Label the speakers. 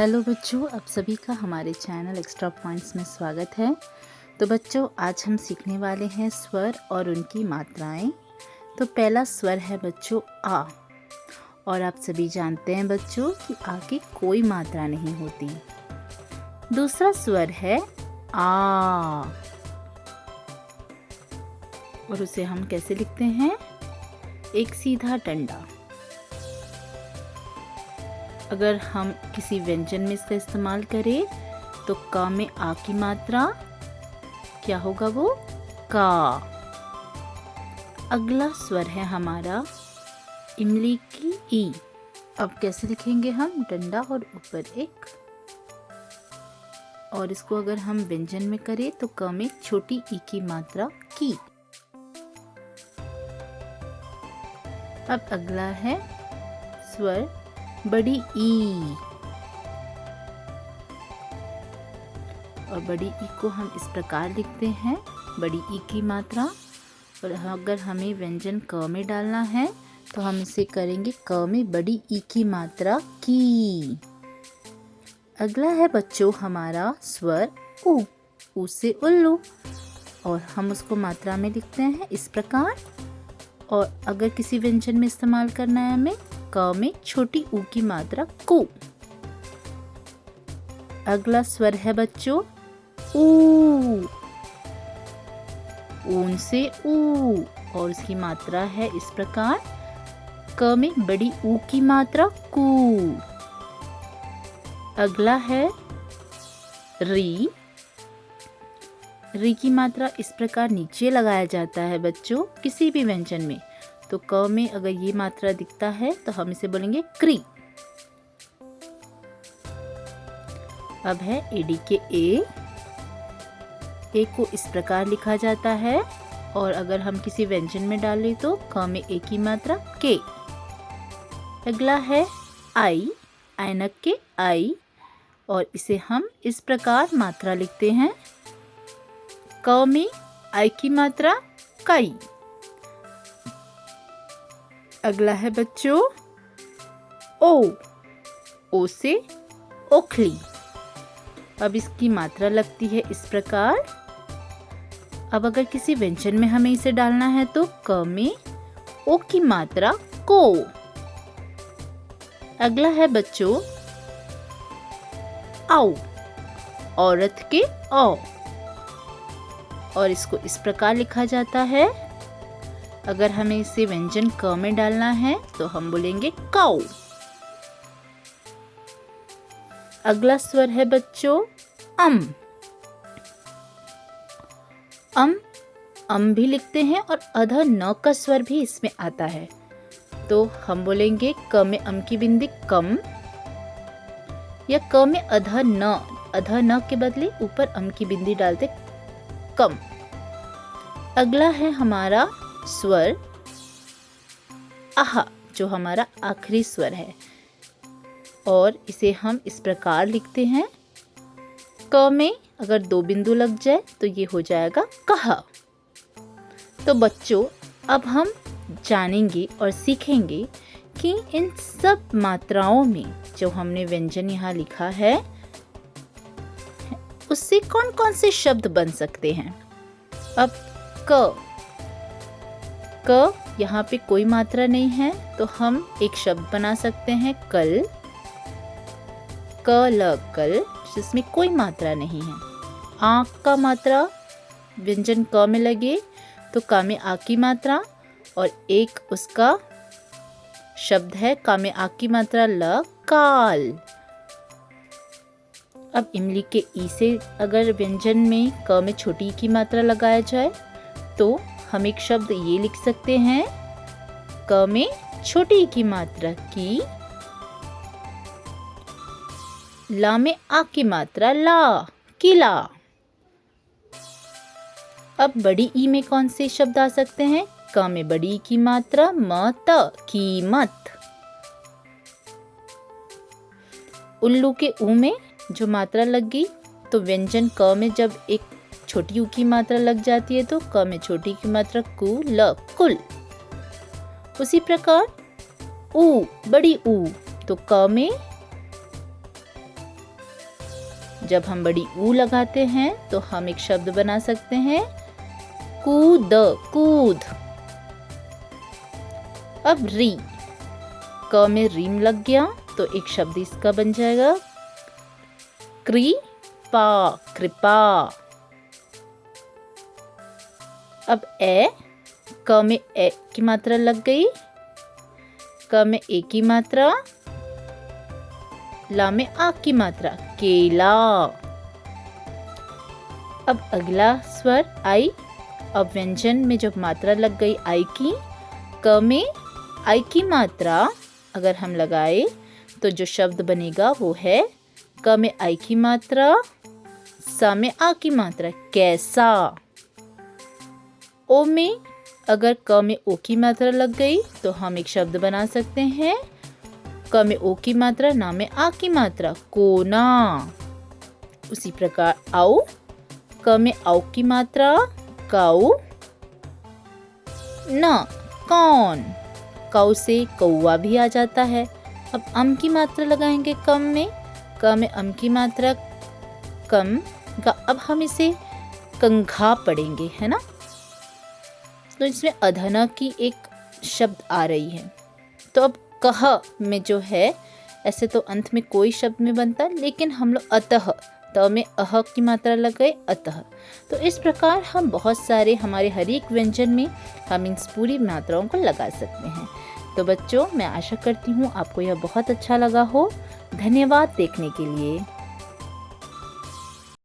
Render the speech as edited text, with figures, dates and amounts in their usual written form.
Speaker 1: Hello बच्चों, आप सभी का हमारे चैनल एक्स्ट्रा पॉइंट्स में स्वागत है। तो बच्चों, आज हम सीखने वाले हैं स्वर और उनकी मात्राएं। तो पहला स्वर है बच्चों आ। और आप सभी जानते हैं बच्चों कि आ की कोई मात्रा नहीं होती। दूसरा स्वर है आ, और उसे हम कैसे लिखते हैं? एक सीधा डंडा। अगर हम किसी व्यंजन में इसका इस्तेमाल करें तो क में आ की मात्रा क्या होगा? वो का। अगला स्वर है हमारा इमली की ई। अब कैसे लिखेंगे हम? डंडा और ऊपर एक, और इसको अगर हम व्यंजन में करें तो क में छोटी ई की मात्रा की। अब अगला है स्वर बड़ी ई। और बड़ी ई को हम इस प्रकार लिखते हैं, बड़ी ई की मात्रा। और अगर हमें व्यंजन क में डालना है तो हम इसे करेंगे क में बड़ी ई की मात्रा की। अगला है बच्चों हमारा स्वर उ। उ से उल्लू, और हम उसको मात्रा में लिखते हैं इस प्रकार। और अगर किसी व्यंजन में इस्तेमाल करना है हमें, क में छोटी ऊ की मात्रा कु। अगला स्वर है बच्चों ऊ। ऊन से ऊ, और उसकी मात्रा है इस प्रकार, क में बड़ी ऊ की मात्रा कु। अगला है री। री की मात्रा इस प्रकार नीचे लगाया जाता है बच्चों किसी भी व्यंजन में। तो क में अगर ये मात्रा दिखता है तो हम इसे बोलेंगे क्री। अब है एडी के ए। ए को इस प्रकार लिखा जाता है, और अगर हम किसी व्यंजन में डालें तो क में ए की मात्रा के। अगला है आई। ऐनक के आई, और इसे हम इस प्रकार मात्रा लिखते हैं, क में आई की मात्रा कई। अगला है बच्चों ओ। ओ से ओखली। अब इसकी मात्रा लगती है इस प्रकार। अब अगर किसी व्यंजन में हमें इसे डालना है तो क में ओ की मात्रा को। अगला है बच्चों आओ। औरत के औ, और इसको इस प्रकार लिखा जाता है। अगर हमें इसे व्यंजन क में डालना है तो हम बोलेंगे काऊ। अगला स्वर है बच्चों अम। अम भी लिखते हैं, और अध न का स्वर भी इसमें आता है। तो हम बोलेंगे क में अम की बिंदी कम, या क में अध न के बदले ऊपर अम की बिंदी डालते कम। अगला है हमारा स्वर आहा, जो हमारा आखिरी स्वर है, और इसे हम इस प्रकार लिखते हैं, क में अगर दो बिंदु लग जाए तो ये हो जाएगा कहा। तो बच्चों, अब हम जानेंगे और सीखेंगे कि इन सब मात्राओं में जो हमने व्यंजन यहाँ लिखा है उससे कौन कौन से शब्द बन सकते हैं। अब क यहाँ पे कोई मात्रा नहीं है, तो हम एक शब्द बना सकते हैं कल। कल, जिसमें कोई मात्रा नहीं है। आँख का मात्रा व्यंजन क में लगे तो क में आ की मात्रा, और एक उसका शब्द है क में आ की मात्रा ल, काल। अब इमली के ई से अगर व्यंजन में क में छोटी की मात्रा लगाया जाए तो हम एक शब्द ये लिख सकते हैं, क में छोटी की मात्रा की, ला में आ की मात्रा ला, किला। अब बड़ी ई में कौन से शब्द आ सकते हैं? क में बड़ी ई की मात्रा मत, कीमत। उल्लू के ऊ में जो मात्रा लग गई, तो व्यंजन क में जब एक छोटी ऊ की मात्रा लग जाती है तो क में छोटी की मात्रा कु, ल, कुल। उसी प्रकार ऊ, बड़ी ऊ, तो क में जब हम बड़ी ऊ लगाते हैं तो हम एक शब्द बना सकते हैं कूद, कूद। अब री, क में रीम लग गया तो एक शब्द इसका बन जाएगा कृपा, कृपा। अब ए, क में ए की मात्रा लग गई, क में ए की मात्रा, ला में आ की मात्रा, केला। अब अगला स्वर आई। अब व्यंजन में जब मात्रा लग गई आई की, क में आई की मात्रा अगर हम लगाए तो जो शब्द बनेगा वो है क में आई की मात्रा, सा में आ की मात्रा, कैसा। ओ में अगर क में ओ की मात्रा लग गई तो हम एक शब्द बना सकते हैं क में ओ की मात्रा, ना में आ की मात्रा, कोना। उसी प्रकार आओ, क में आओ की मात्रा, काऊ, ना कौन। काऊ से कौआ भी आ जाता है। अब अम की मात्रा लगाएंगे कम में, क में अम की मात्रा कम का, अब हम इसे कंघा पढ़ेंगे, है ना। तो इसमें अधना की एक शब्द आ रही है। तो अब कह में जो है, ऐसे तो अंत में कोई शब्द में बनता, लेकिन हम लोग अतः, त में अह की मात्रा लग गई, अतः। तो इस प्रकार हम बहुत सारे हमारे हर एक व्यंजन में हम इन पूरी मात्राओं को लगा सकते हैं। तो बच्चों, मैं आशा करती हूँ आपको यह बहुत अच्छा लगा हो। धन्यवाद देखने के लिए।